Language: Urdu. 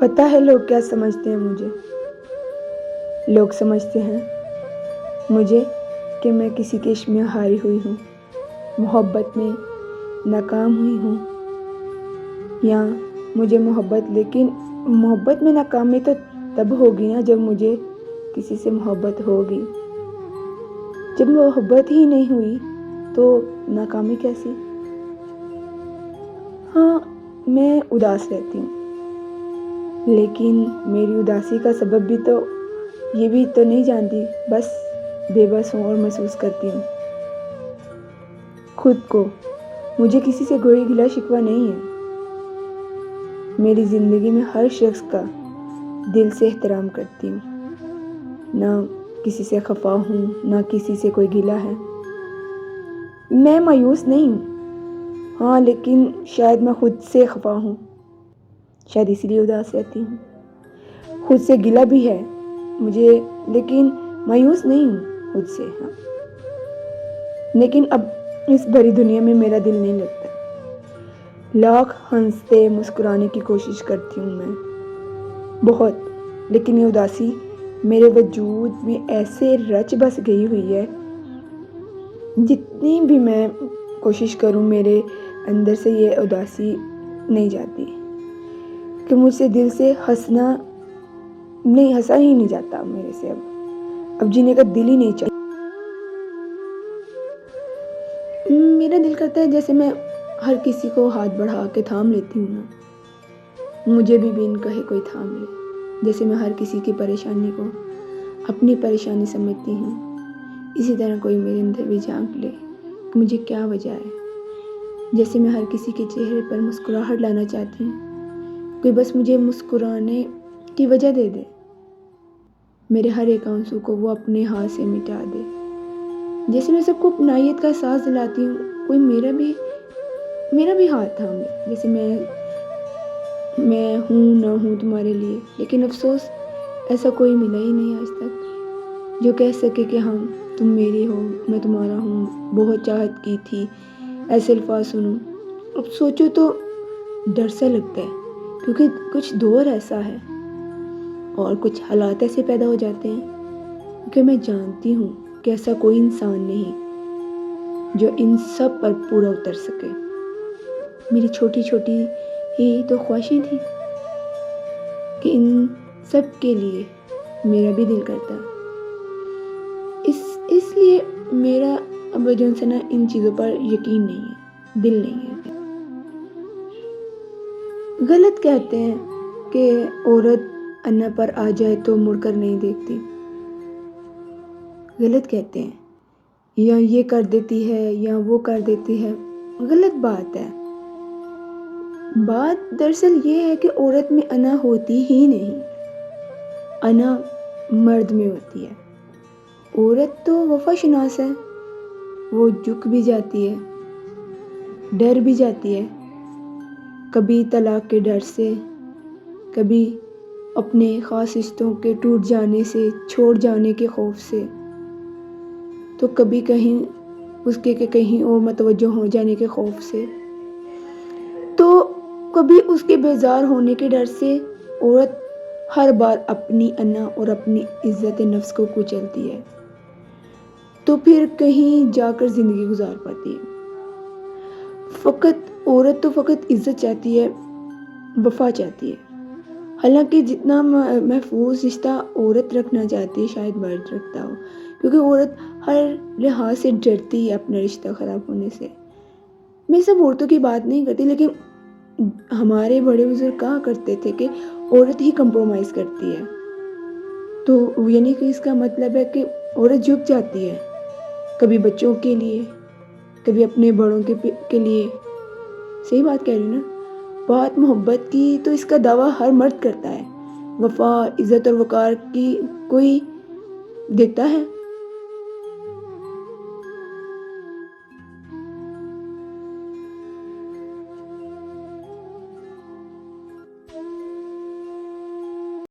پتہ ہے لوگ کیا سمجھتے ہیں مجھے؟ لوگ سمجھتے ہیں مجھے کہ میں کسی کے عشق میں ہاری ہوئی ہوں، محبت میں ناکام ہوئی ہوں، یا مجھے لیکن محبت میں ناکامی تو تب ہوگی نا جب مجھے کسی سے محبت ہوگی۔ جب محبت ہی نہیں ہوئی تو ناکامی کیسی؟ ہاں، میں اداس رہتی ہوں، لیکن میری اداسی کا سبب بھی تو یہ بھی تو نہیں جانتی، بس بے بس ہوں اور محسوس کرتی ہوں خود کو۔ مجھے کسی سے کوئی گلہ شکوہ نہیں ہے۔ میری زندگی میں ہر شخص کا دل سے احترام کرتی ہوں، نہ کسی سے خفا ہوں، نہ کسی سے کوئی گلہ ہے۔ میں مایوس نہیں ہوں، ہاں، لیکن شاید میں خود سے خفا ہوں، شاید اسی لیے اداس رہتی ہوں۔ خود سے گلہ بھی ہے مجھے، لیکن مایوس نہیں ہوں خود سے، ہاں۔ لیکن اب اس بھری دنیا میں میرا دل نہیں لگتا۔ لاکھ ہنستے مسکرانے کی کوشش کرتی ہوں میں بہت، لیکن یہ اداسی میرے وجود میں ایسے رچ بس گئی ہوئی ہے، جتنی بھی میں کوشش کروں میرے اندر سے یہ اداسی نہیں جاتی، کہ مجھ سے دل سے ہنسا ہی نہیں جاتا میرے سے۔ اب جینے کا دل ہی نہیں چاہتا۔ میرا دل کرتا ہے جیسے میں ہر کسی کو ہاتھ بڑھا کے تھام لیتی ہوں نا، مجھے بھی بن کہے کوئی تھام لے، جیسے میں ہر کسی کی پریشانی کو اپنی پریشانی سمجھتی ہوں، اسی طرح کوئی میرے اندر بھی جھانک لے کہ مجھے کیا وجہ ہے، جیسے میں ہر کسی کے چہرے پر مسکراہٹ لانا چاہتی ہوں، کوئی بس مجھے مسکرانے کی وجہ دے دے، میرے ہر ایک آنسو کو وہ اپنے ہاتھ سے مٹا دے، جیسے میں سب کو اپنائیت کا احساس دلاتی ہوں، کوئی میرا بھی ہاتھ تھام لے، جیسے میں ہوں نہ ہوں تمہارے لیے، لیکن افسوس ایسا کوئی ملا ہی نہیں آج تک جو کہہ سکے کہ ہاں تم میری ہو، میں تمہارا ہوں، بہت چاہت کی تھی، ایسے الفاظ سنوں۔ اب سوچو تو ڈر سا لگتا ہے، کیونکہ کچھ دور ایسا ہے اور کچھ حالات ایسے پیدا ہو جاتے ہیں کہ میں جانتی ہوں کہ ایسا کوئی انسان نہیں جو ان سب پر پورا اتر سکے۔ میری چھوٹی چھوٹی ہی تو خواہشیں تھیں کہ ان سب کے لیے میرا بھی دل کرتا، اس لیے میرا اب جو ہے نا ان چیزوں پر یقین نہیں ہے، دل نہیں ہے۔ غلط کہتے ہیں کہ عورت انا پر آ جائے تو مڑ کر نہیں دیکھتی، غلط کہتے ہیں، یا یہ کر دیتی ہے یا وہ کر دیتی ہے، غلط بات ہے۔ بات دراصل یہ ہے کہ عورت میں انا ہوتی ہی نہیں، انا مرد میں ہوتی ہے۔ عورت تو وفا شناس ہے، وہ جھک بھی جاتی ہے، ڈر بھی جاتی ہے، کبھی طلاق کے ڈر سے، کبھی اپنے خاص رشتوں کے ٹوٹ جانے سے، چھوڑ جانے کے خوف سے، تو کبھی کہیں اس کے کہیں اور متوجہ ہو جانے کے خوف سے، تو کبھی اس کے بیزار ہونے کے ڈر سے عورت ہر بار اپنی انا اور اپنی عزت نفس کو کچلتی ہے، تو پھر کہیں جا کر زندگی گزار پاتی ہے۔ عورت تو فقط عزت چاہتی ہے، وفا چاہتی ہے، حالانکہ جتنا محفوظ رشتہ عورت رکھنا چاہتی ہے شاید مرد رکھتا ہو، کیونکہ عورت ہر لحاظ سے ڈرتی ہے اپنا رشتہ خراب ہونے سے۔ میں سب عورتوں کی بات نہیں کرتی، لیکن ہمارے بڑے بزرگ کہا کرتے تھے کہ عورت ہی کمپرومائز کرتی ہے، تو یعنی کہ اس کا مطلب ہے کہ عورت جھک جاتی ہے، کبھی بچوں کے لیے، کبھی اپنے بڑوں کے لیے۔ صحیح بات کہہ رہی ہوں نا؟ بات محبت کی تو اس کا دعویٰ ہر مرد کرتا ہے، وفا، عزت اور وقار کی کوئی دیتا ہے؟